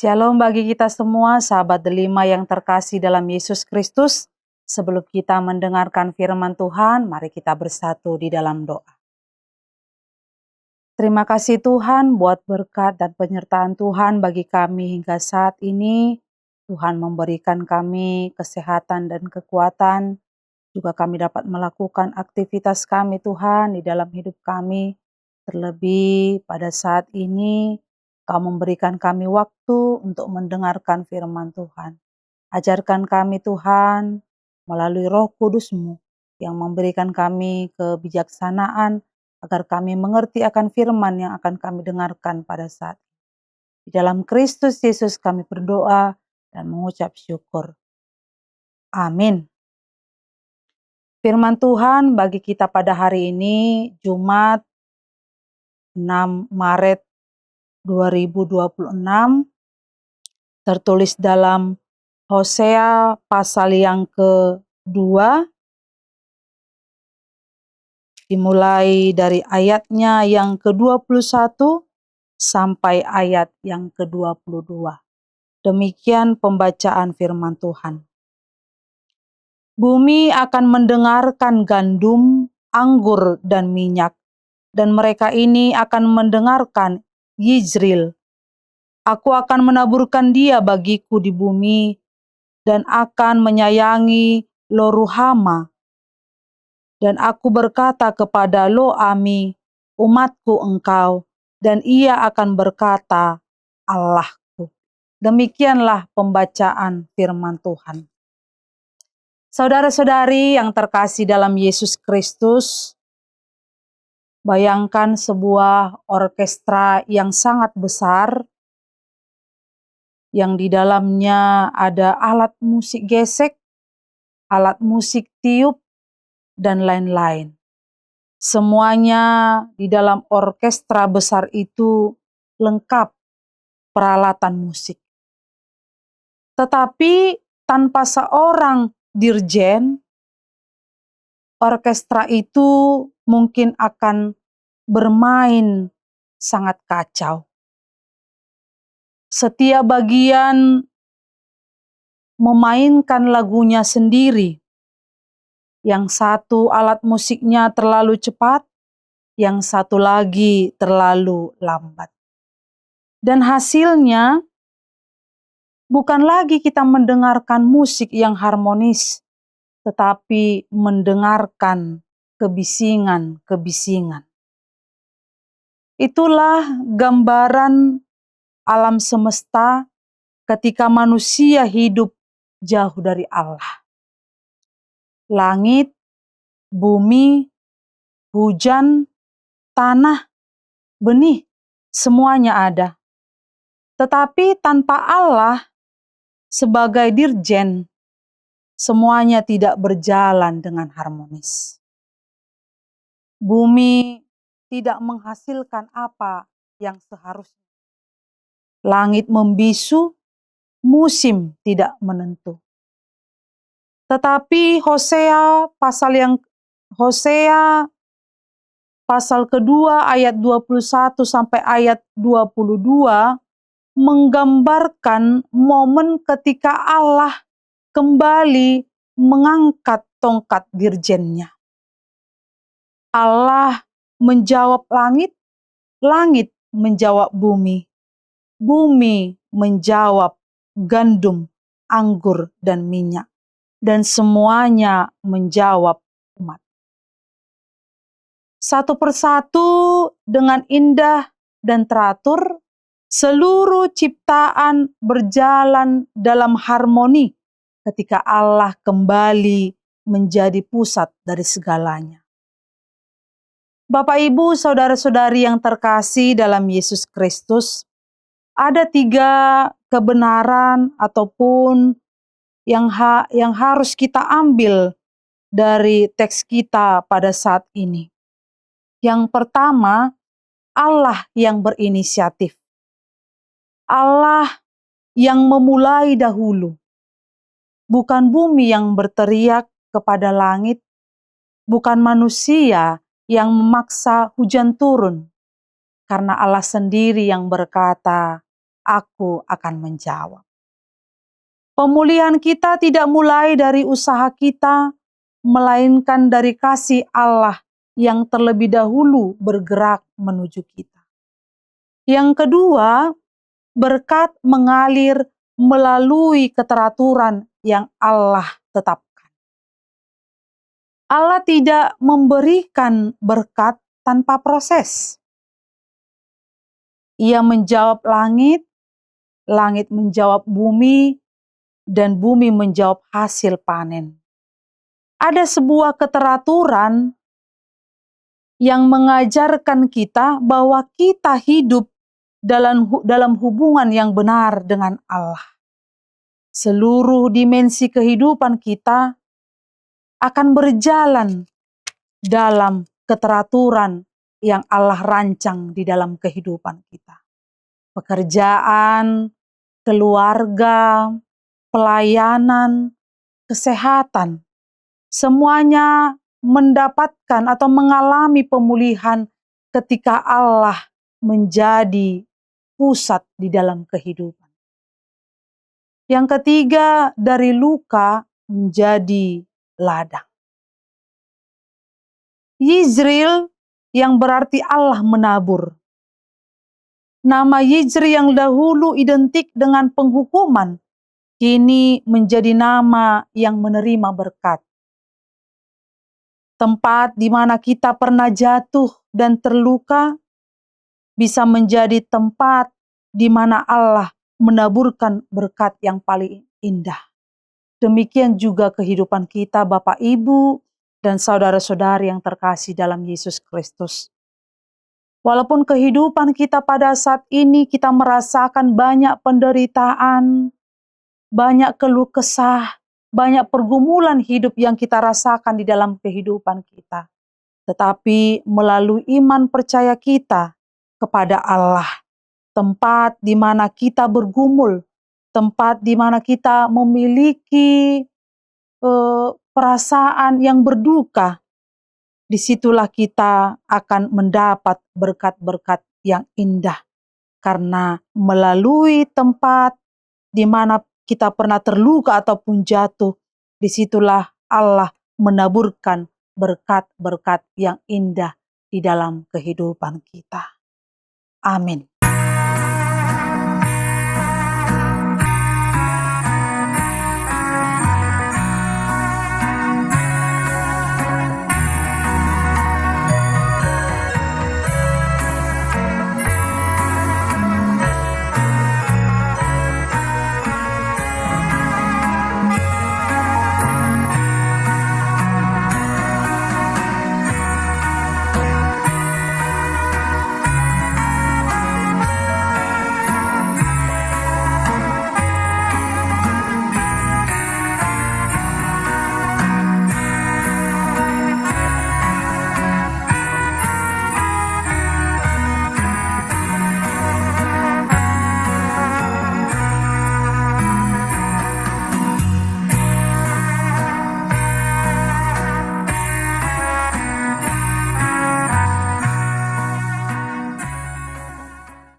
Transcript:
Shalom bagi kita semua, sahabat delima yang terkasih dalam Yesus Kristus. Sebelum kita mendengarkan firman Tuhan, mari kita bersatu di dalam doa. Terima kasih Tuhan buat berkat dan penyertaan Tuhan bagi kami hingga saat ini. Tuhan memberikan kami kesehatan dan kekuatan. Juga kami dapat melakukan aktivitas kami Tuhan di dalam hidup kami. Terlebih pada saat ini, Kau memberikan kami waktu untuk mendengarkan firman Tuhan. Ajarkan kami Tuhan melalui Roh Kudus-Mu yang memberikan kami kebijaksanaan agar kami mengerti akan firman yang akan kami dengarkan pada saat ini. Di dalam Kristus Yesus kami berdoa dan mengucap syukur. Amin. Firman Tuhan bagi kita pada hari ini, Jumat 6 Maret 2026, tertulis dalam Hosea pasal yang kedua, dimulai dari ayatnya yang ke-21 sampai ayat yang ke-22. Demikian pembacaan firman Tuhan. Bumi akan mendengarkan gandum, anggur, dan minyak, dan mereka ini akan mendengarkan Yizril. Aku akan menaburkan dia bagiku di bumi, dan akan menyayangi Lo-ruhama. Dan aku berkata kepada Lo-ami, umatku engkau, dan ia akan berkata, Allahku. Demikianlah pembacaan firman Tuhan. Saudara-saudari yang terkasih dalam Yesus Kristus, bayangkan sebuah orkestra yang sangat besar, yang di dalamnya ada alat musik gesek, alat musik tiup, dan lain-lain. Semuanya di dalam orkestra besar itu lengkap peralatan musik. Tetapi tanpa seorang dirjen, orkestra itu mungkin akan bermain sangat kacau. Setiap bagian memainkan lagunya sendiri. Yang satu alat musiknya terlalu cepat, yang satu lagi terlalu lambat. Dan hasilnya bukan lagi kita mendengarkan musik yang harmonis, tetapi mendengarkan kebisingan-kebisingan. Itulah gambaran alam semesta ketika manusia hidup jauh dari Allah. Langit, bumi, hujan, tanah, benih, semuanya ada. Tetapi tanpa Allah sebagai dirjen, semuanya tidak berjalan dengan harmonis. Bumi tidak menghasilkan apa yang seharusnya. Langit membisu, musim tidak menentu. Tetapi Hosea pasal kedua ayat 21 sampai ayat 22 menggambarkan momen ketika Allah kembali mengangkat tongkat dirjennya. Allah menjawab langit, langit menjawab bumi, bumi menjawab gandum, anggur, dan minyak, dan semuanya menjawab umat. Satu persatu dengan indah dan teratur, seluruh ciptaan berjalan dalam harmoni ketika Allah kembali menjadi pusat dari segalanya. Bapak, Ibu, saudara-saudari yang terkasih dalam Yesus Kristus, ada 3 kebenaran ataupun yang harus kita ambil dari teks kita pada saat ini. Yang pertama, Allah yang berinisiatif. Allah yang memulai dahulu. Bukan bumi yang berteriak kepada langit, bukan manusia yang memaksa hujan turun. Karena Allah sendiri yang berkata, aku akan menjawab. Pemulihan kita tidak mulai dari usaha kita, melainkan dari kasih Allah yang terlebih dahulu bergerak menuju kita. Yang kedua, berkat mengalir melalui keteraturan yang Allah tetapkan. Allah tidak memberikan berkat tanpa proses. Ia menjawab langit, langit menjawab bumi, dan bumi menjawab hasil panen. Ada sebuah keteraturan yang mengajarkan kita bahwa kita hidup dalam hubungan yang benar dengan Allah. Seluruh dimensi kehidupan kita akan berjalan dalam keteraturan yang Allah rancang di dalam kehidupan kita. Pekerjaan, keluarga, pelayanan, kesehatan, semuanya mendapatkan atau mengalami pemulihan ketika Allah menjadi pusat di dalam kehidupan. Yang ketiga, dari luka menjadi ladang. Yizril yang berarti Allah menabur. Nama Yizri yang dahulu identik dengan penghukuman, kini menjadi nama yang menerima berkat. Tempat di mana kita pernah jatuh dan terluka, bisa menjadi tempat di mana Allah menaburkan berkat yang paling indah. Demikian juga kehidupan kita, Bapak, Ibu, dan saudara-saudari yang terkasih dalam Yesus Kristus. Walaupun kehidupan kita pada saat ini kita merasakan banyak penderitaan, banyak keluh kesah, banyak pergumulan hidup yang kita rasakan di dalam kehidupan kita. Tetapi melalui iman percaya kita kepada Allah, tempat di mana kita bergumul, tempat di mana kita memiliki perasaan yang berduka, disitulah kita akan mendapat berkat-berkat yang indah. Karena melalui tempat di mana kita pernah terluka ataupun jatuh, disitulah Allah menaburkan berkat-berkat yang indah di dalam kehidupan kita. Amin.